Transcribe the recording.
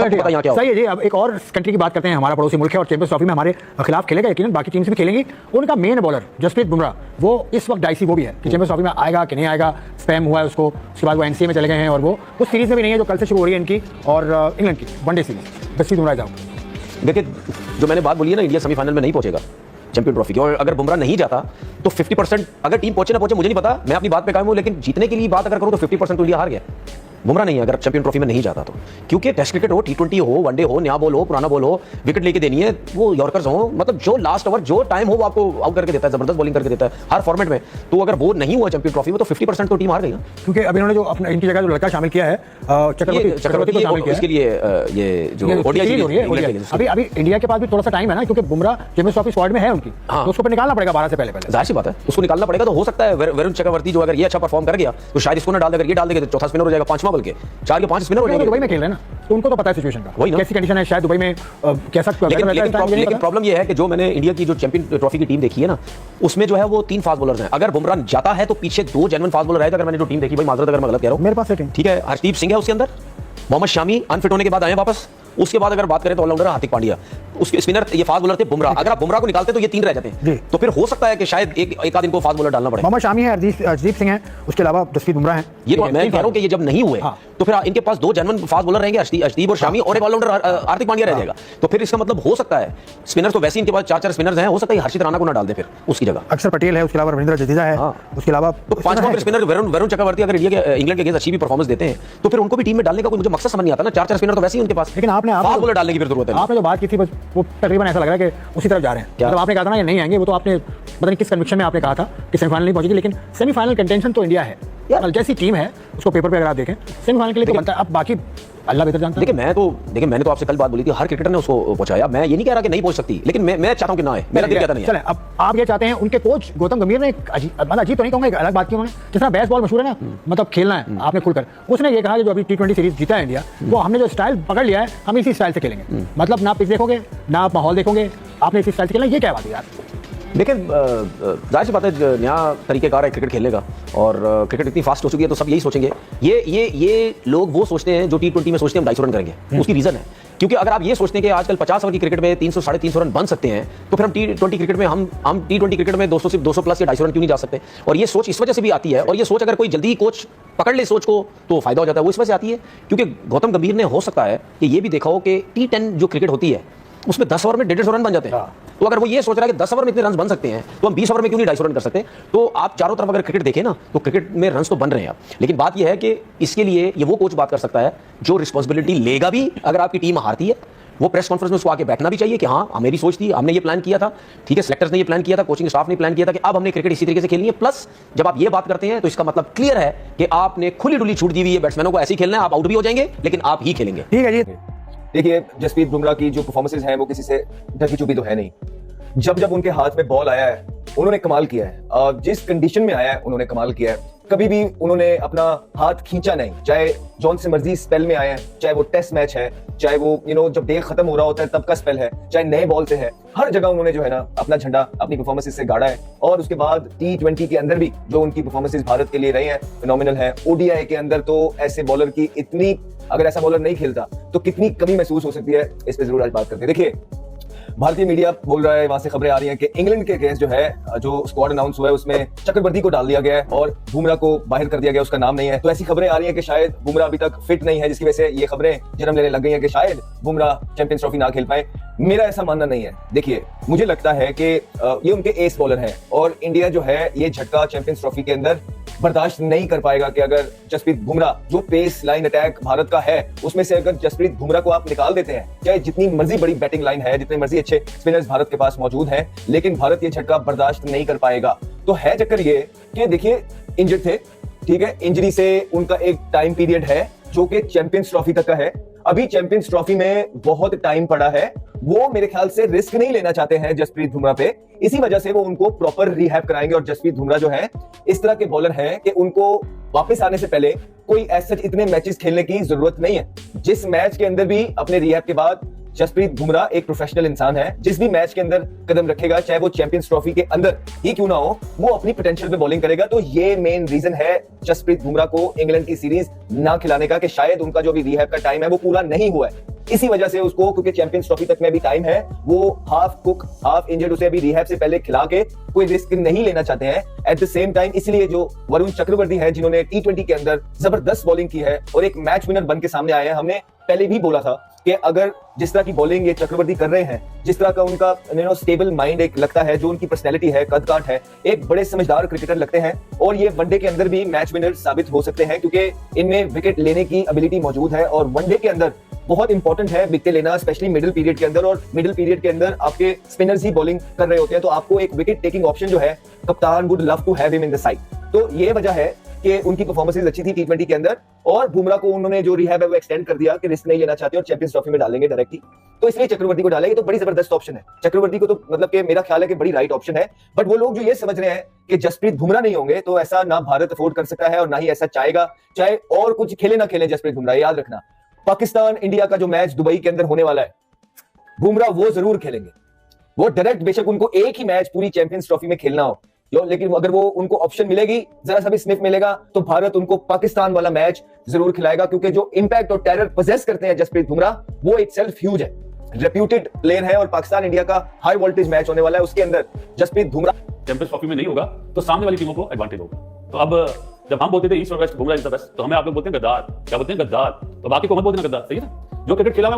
आपको पता यहाँ क्या सही है जी। अब एक और कंट्री की बात करते हैं, हमारा पड़ोसी मुल्क है और चैंपियंस ट्रॉफी में हमारे खिलाफ खेलेगा, यकीनन बाकी टीम से भी खेलेंगी। उनका मेन बॉलर जसप्रीत बुमराह, वो इस वक्त डाइसी वो भी है कि चैंपियंस ट्रॉफी में आएगा कि नहीं आएगा। स्पैम हुआ है उसको, उसके बाद वो एनसीए में चले गए हैं और वो उस सीरीज में भी नहीं है जो कल से शुरू हो रही है इनकी और इंग्लैंड की वनडे सीरीज। जसप्रीत बुमराह जाओ। देखिए, जो मैंने बात बोली है ना, इंडिया सेमीफाइनल में नहीं पहुंचेगा चैंपियन ट्रॉफी की, और अगर बुमराह नहीं जाता तो 50%, अगर टीम पहुंचे ना पहुंचे मुझे नहीं पता, मैं अपनी बात पे कायम हूं, लेकिन जीतने के लिए बात अगर करूं तो 50% तो इंडिया हार गया। बुमराह नहीं है अगर चैंपियन ट्रॉफी में नहीं जाता तो, क्योंकि टेस्ट क्रिकेट हो, टी20 हो, वनडे हो, नया बॉल हो, पुराना बॉल हो, विकेट लेके देनी है, वो यॉर्कर्स हो, मतलब जो लास्ट ओवर जो टाइम हो वो आपको आउट करके देता है, जबरदस्त बॉलिंग करके देता है हर फॉर्मेट में। तो अगर वो नहीं हुआ चैंपियन ट्रॉफी में तो 50% तो टीम हार गई ना, क्योंकि अभी उन्होंने जो अपना इनकी जगह जो लड़का शामिल किया है चक्रवर्ती को शामिल किया उसके लिए ये जो ओडीआई सीरीज हो रही है। अभी इंडिया के पास भी थोड़ा सा टाइम है ना, क्योंकि बुमराह चैंपियंस ट्रॉफी स्क्वाड में है उनकी, तो उसको निकालना पड़ेगा 12 से पहले। जाहिर सी बात है उसको निकालना पड़ेगा। तो हो सकता है वरुण चक्रवर्ती जो अगर ये अच्छा परफॉर्म कर गया तो शायद इसको ना डाल, अगर ये डाल देगा तो चौथा स्पिनर हो जाएगा, पांचवा बल्कि 4 के 5 स्पिनर हो जाएंगे। दुबई में खेल रहे हैं ना, तो उनको तो पता है सिचुएशन का, कैसी कंडीशन है शायद दुबई में कैसा। लेकिन प्रॉब्लम ये है कि जो मैंने इंडिया की जो चैंपियन ट्रॉफी की टीम देखी है ना, उसमें जो है वो 3 फास्ट बॉलर्स हैं। अगर बुमराह जाता है तो पीछे 2 जेन्युइन फास्ट बॉलर रहेगा। अगर मैंने जो टीम देखी, भाई माजरत अगर मैं गलत कह रहा हूं, मेरे पास सेटिंग ठीक है, हरदीप सिंह है उसके अंदर, मोहम्मद शामी अनफिट होने के बाद आए वापस। उसके बाद अगर बात करें तो ऑलराउंडर हार्दिक पांड्या, उसके स्पिनर ये फास्ट बॉलर थे बुमराह। अगर आप बुमराह को निकालते तो ये 3 रह जाते हैं, तो फिर हो सकता है कि शायद एक आध इनको फास्ट बॉलर डालना पड़े। मोहम्मद शामी है, हरदीप सिंह है, उसके अलावा जसप्रीत बुमराह है। ये तो मैं कह रहा हूं कि ये जब नहीं हुए तो फिर इनके पास 2 जेन्युइन फास्ट बॉलर रहेंगे, हरदीप और शामी, और एक ऑलराउंडर हार्दिक पांड्या रह जाएगा। तो फिर इसका मतलब हो सकता है स्पिनर तो वैसे इनके पास 4 स्पिनर्स हैं, हो सकता है हर्षित राणा को ना डाल दे फिर उसकी जगह। अक्षर पटेल है, उसके अलावा रविंद्र जडेजा है, उसके अलावा तो 5 स्पिनर वरुण चक्रवर्ती अगर इंग्लैंड के अगेंस्ट अच्छी भी परफॉर्मेंस देते हैं तो फिर उनको भी टीम में डालने का कोई मुझे मकसद समझ नहीं आता ना। 4 स्पिनर तो वैसे ही उनके पास, लेकिन आपने फास्ट बॉलर डालने की फिर जरूरत है। आपने जो बात की थी बस वो तकरीबन ऐसा लग रहा है कि उसी तरफ जा रहे हैं। मतलब आपने कहा था ना ये नहीं आएंगे, वो तो आपने पता नहीं किस कन्विक्शन में आपने कहा था कि सेमीफाइनल नहीं पहुंचेगी, लेकिन सेमीफाइनल कंटेंशन तो इंडिया है यार। जैसी टीम है उसको पेपर पे अगर आप देखें सेमीफाइनल के लिए तो बनता है। अब बाकी अल्लाह बेहतर जानता है। देखिए मैंने तो आपसे कल बात बोली थी, हर क्रिकेटर ने उसको पहुंचाया। मैं ये नहीं कह रहा कि नहीं पहुंच सकती, लेकिन मैं चाहता हूं कि ना आए, मेरा दिल कहता नहीं है। चले अब आप ये चाहते हैं, उनके कोच गौतम गंभीर ने अजीब तो नहीं कहूंगा, एक अलग बात की उन्होंने, जिस तरह बेसबॉल मशहूर है ना, मतलब खेलना है आपने खुलकर, उसने ये कहा कि जो अभी T20 सीरीज जीता है इंडिया, वो हमने जो स्टाइल पकड़ लिया है हम इसी स्टाइल से खेलेंगे। मतलब ना पिच देखोगे ना आप माहौल देखोगे, आपने इसी स्टाइल से खेलना। ये क्या बात है यार? देखिए जाहिर सी बात है, नया तरीकेकार है क्रिकेट खेलने का, और क्रिकेट इतनी फास्ट हो चुकी है तो सब यही सोचेंगे। ये लोग वो सोचते हैं जो T20 में सोचते हैं हम 250 रन करेंगे। उसकी रीजन है क्योंकि अगर आप ये सोचते हैं कि आजकल 50 ओवर की क्रिकेट में 300 साढ़े 300 रन बन सकते हैं, तो फिर हम T20 क्रिकेट में हम T20 क्रिकेट में 200 सिर्फ 200 प्लस या 250 रन क्यों नहीं जा सकते? और ये सोच इस वजह से भी आती है, और ये सोच अगर कोई जल्दी कोच पकड़ ले सोच को तो फायदा हो जाता है। वो इस वजह से आती है क्योंकि गौतम गंभीर ने हो सकता है कि ये भी देखा हो कि T10 जो क्रिकेट होती है उसमें 10 ओवर में 150 रन बन जाते हैं। तो अगर वो ये सोच रहा है कि 10 ओवर में इतने रन बन सकते हैं तो हम 20 ओवर में क्यों नहीं 250 रन कर सकते? तो आप चारों तरफ अगर क्रिकेट देखें ना तो क्रिकेट में रन तो बन रहे हैं। लेकिन बात यह है कि इसके लिए ये वो कोच बात कर सकता है जो रिस्पॉन्सिबिलिटी लेगा भी अगर आपकी टीम हारती है। वो प्रेस कॉन्फ्रेंस में उसको आके बैठना भी चाहिए कि हाँ मेरी सोच थी, हमने ये प्लान किया था, ठीक है, सेलेक्टर्स ने ये प्लान किया था, कोचिंग स्टाफ ने प्लान किया था कि अब हमने क्रिकेट इसी तरीके से खेलनी है। प्लस जब आप ये बात करते हैं तो इसका मतलब क्लियर है कि आपने खुली डुली छूट दी हुई है बैट्समैनों को, ऐसे ही खेलना है, आप आउट भी हो जाएंगे लेकिन आप ही खेलेंगे। ठीक है जी। देखिए जसप्रीत बुमराह की जो परफॉर्मेंसेज हैं वो किसी से ढकी छुपी तो है नहीं। जब उनके हाथ में बॉल आया है उन्होंने कमाल किया है, जिस कंडीशन में आया है उन्होंने कमाल किया है। कभी भी उन्होंने अपना हाथ खींचा नहीं, चाहे जौन से मर्जी स्पेल में आए हैं, चाहे वो टेस्ट मैच है, चाहे वो जब डे खत्म हो रहा होता है तब का स्पेल है, चाहे नए बॉल से है, हर जगह उन्होंने जो है ना अपना झंडा अपनी परफॉर्मेंसेस से गाड़ा है। और उसके बाद T20 के अंदर भी जो उनकी परफॉर्मेंसेस भारत के लिए रही हैं फिनोमिनल है। ODI के अंदर तो ऐसे बॉलर की इतनी, अगर ऐसा बॉलर नहीं खेलता तो कितनी कमी महसूस हो सकती है, इस पे जरूर आज बात करते हैं। देखिए भारतीय मीडिया बोल रहा है, वहां से खबरें आ रही हैं कि इंग्लैंड के केस जो है, जो स्क्वाड अनाउंस हुआ है उसमें चक्रवर्ती को डाल दिया गया है और बुमराह को बाहर कर दिया गया, उसका नाम नहीं है। तो ऐसी खबरें आ रही हैं कि शायद बुमराह अभी तक फिट नहीं है, जिसकी वजह से ये खबरें जन्म लेने लग गई हैं कि शायद बुमराह चैंपियंस ट्रॉफी ना खेल पाए। मेरा ऐसा मानना नहीं है। देखिए मुझे लगता है कि ये उनके एस बॉलर हैं और इंडिया जो है ये झटका चैंपियंस ट्रॉफी के अंदर बर्दाश्त नहीं कर पाएगा कि अगर जसप्रीत बुमराह, जो पेस लाइन अटैक भारत का है उसमें से अगर जसप्रीत बुमराह को आप निकाल देते हैं, चाहे जितनी मर्जी बड़ी बैटिंग लाइन है, जितने मर्जी अच्छे स्पिनर्स भारत के पास मौजूद हैं, लेकिन भारत ये झटका बर्दाश्त नहीं कर पाएगा। तो है चक्कर ये कि देखिए इंजर्ड थे, ठीक है, इंजरी से उनका एक टाइम पीरियड है जो कि चैंपियंस ट्रॉफी तक का है। अभी चैंपियंस ट्रॉफी में बहुत टाइम पड़ा है, वो मेरे ख्याल से रिस्क नहीं लेना चाहते हैं जसप्रीत बुमराह पे, इसी वजह से वो उनको प्रॉपर रिहैब कराएंगे। और जसप्रीत बुमराह जो है इस तरह के बॉलर हैं कि उनको वापस आने से पहले कोई ऐसे इतने मैचेस खेलने की जरूरत नहीं है। जिस मैच के अंदर भी अपने रिहैब के बाद जसप्रीत बुमराह एक प्रोफेशनल इंसान है। जिस भी मैच के अंदर कदम रखेगा, चाहे वो चैंपियंस ट्रॉफी के अंदर ही क्यों ना हो, वो अपनी पोटेंशियल पे बॉलिंग करेगा। तो ये मेन रीजन है जसप्रीत बुमराह को इंग्लैंड की सीरीज ना खिलाने का, कि शायद उनका जो भी रिहैब का टाइम है वो पूरा नहीं हुआ है। इसी वजह से उसको, क्योंकि चैंपियंस ट्रॉफी तक में भी टाइम है, वो हाफ कुक हाफ इंजर्ड उसे अभी रिहैब से पहले खिला के कोई रिस्क नहीं लेना चाहते हैं। एट द सेम टाइम इसलिए जो वरुण चक्रवर्ती है, जिन्होंने टी20 के अंदर जबरदस्त बॉलिंग की है और एक मैच विनर बन के सामने आए हैं, हमने पहले भी बोला था कि अगर जिस तरह की बॉलिंग ये चक्रवर्ती कर रहे हैं, जिस तरह का उनका स्टेबल माइंड एक लगता है, जो उनकी पर्सनैलिटी है, कद काठ है, एक बड़े समझदार क्रिकेटर लगते हैं और ये वनडे के अंदर भी मैच विनर साबित हो सकते हैं, क्योंकि इनमें विकेट लेने की एबिलिटी मौजूद है। और वनडे के अंदर बहुत इंपॉर्टेंट है विकेट लेना, स्पेशली मिडिल पीरियड के अंदर, और मिडिल पीरियड के अंदर आपके स्पिनर्स ही बॉलिंग कर रहे होते हैं, तो आपको एक विकेट टेकिंग ऑप्शन जो है, कप्तान would love to have him in the side. तो ये वजह है कि उनकी परफॉर्मेंसेस अच्छी थी टी20 के अंदर, और बुमराह को उन्होंने जो रिहैब है वो एक्सटेंड कर दिया कि रिस्क नहीं लेना चाहते और चैंपियंस ट्रॉफी में डालेंगे डायरेक्टली, तो इसलिए चक्रवर्ती को डालेंगे। तो बड़ी जबरदस्त ऑप्शन है चक्रवर्ती को, तो मतलब कि मेरा ख्याल है कि बड़ी राइट ऑप्शन है। बट वो लोग जो ये समझ रहे हैं कि जसप्रीत बुमराह नहीं होंगे, तो ऐसा ना भारत अफोर्ड कर सकता है और ना ही ऐसा चाहेगा, चाहे और कुछ खेले ना खेले जसप्रीत बुमराह। याद रखना, पाकिस्तान इंडिया का जो मैच दुबई के अंदर होने वाला है, बुमराह वो जरूर खेलेंगे। वो डायरेक्ट, बेशक उनको एक ही मैच पूरी चैंपियंस ट्रॉफी में खेलना हो, लेकिन अगर वो उनको ऑप्शन मिलेगी, जरा सा भी स्निफ मिलेगा, तो भारत उनको पाकिस्तान वाला मैच जरूर खिलाएगा, क्योंकि जो इंपैक्ट और टेरर पोजेस करते हैं जसप्रीत बुमराह, वो इटसेल्फ ह्यूज है। रेप्यूटेड प्लेयर है और पाकिस्तान इंडिया का हाई वोल्टेज मैच होने वाला है, उसके अंदर जसप्रीत बुमराह चैंपियंस ट्रॉफी में नहीं होगा तो सामने वाली टीमों को एडवांटेज होगा। तो अब जब हम बोलते थे ईस्ट और west Bumrah is the best, तो हमें आप लोग बोलते हैं गद्दार। क्या बोलते हैं? गद्दार। तो बाकी को मत बोलते ना गद्दार, सही है ना? जो क्रिकेट खेला है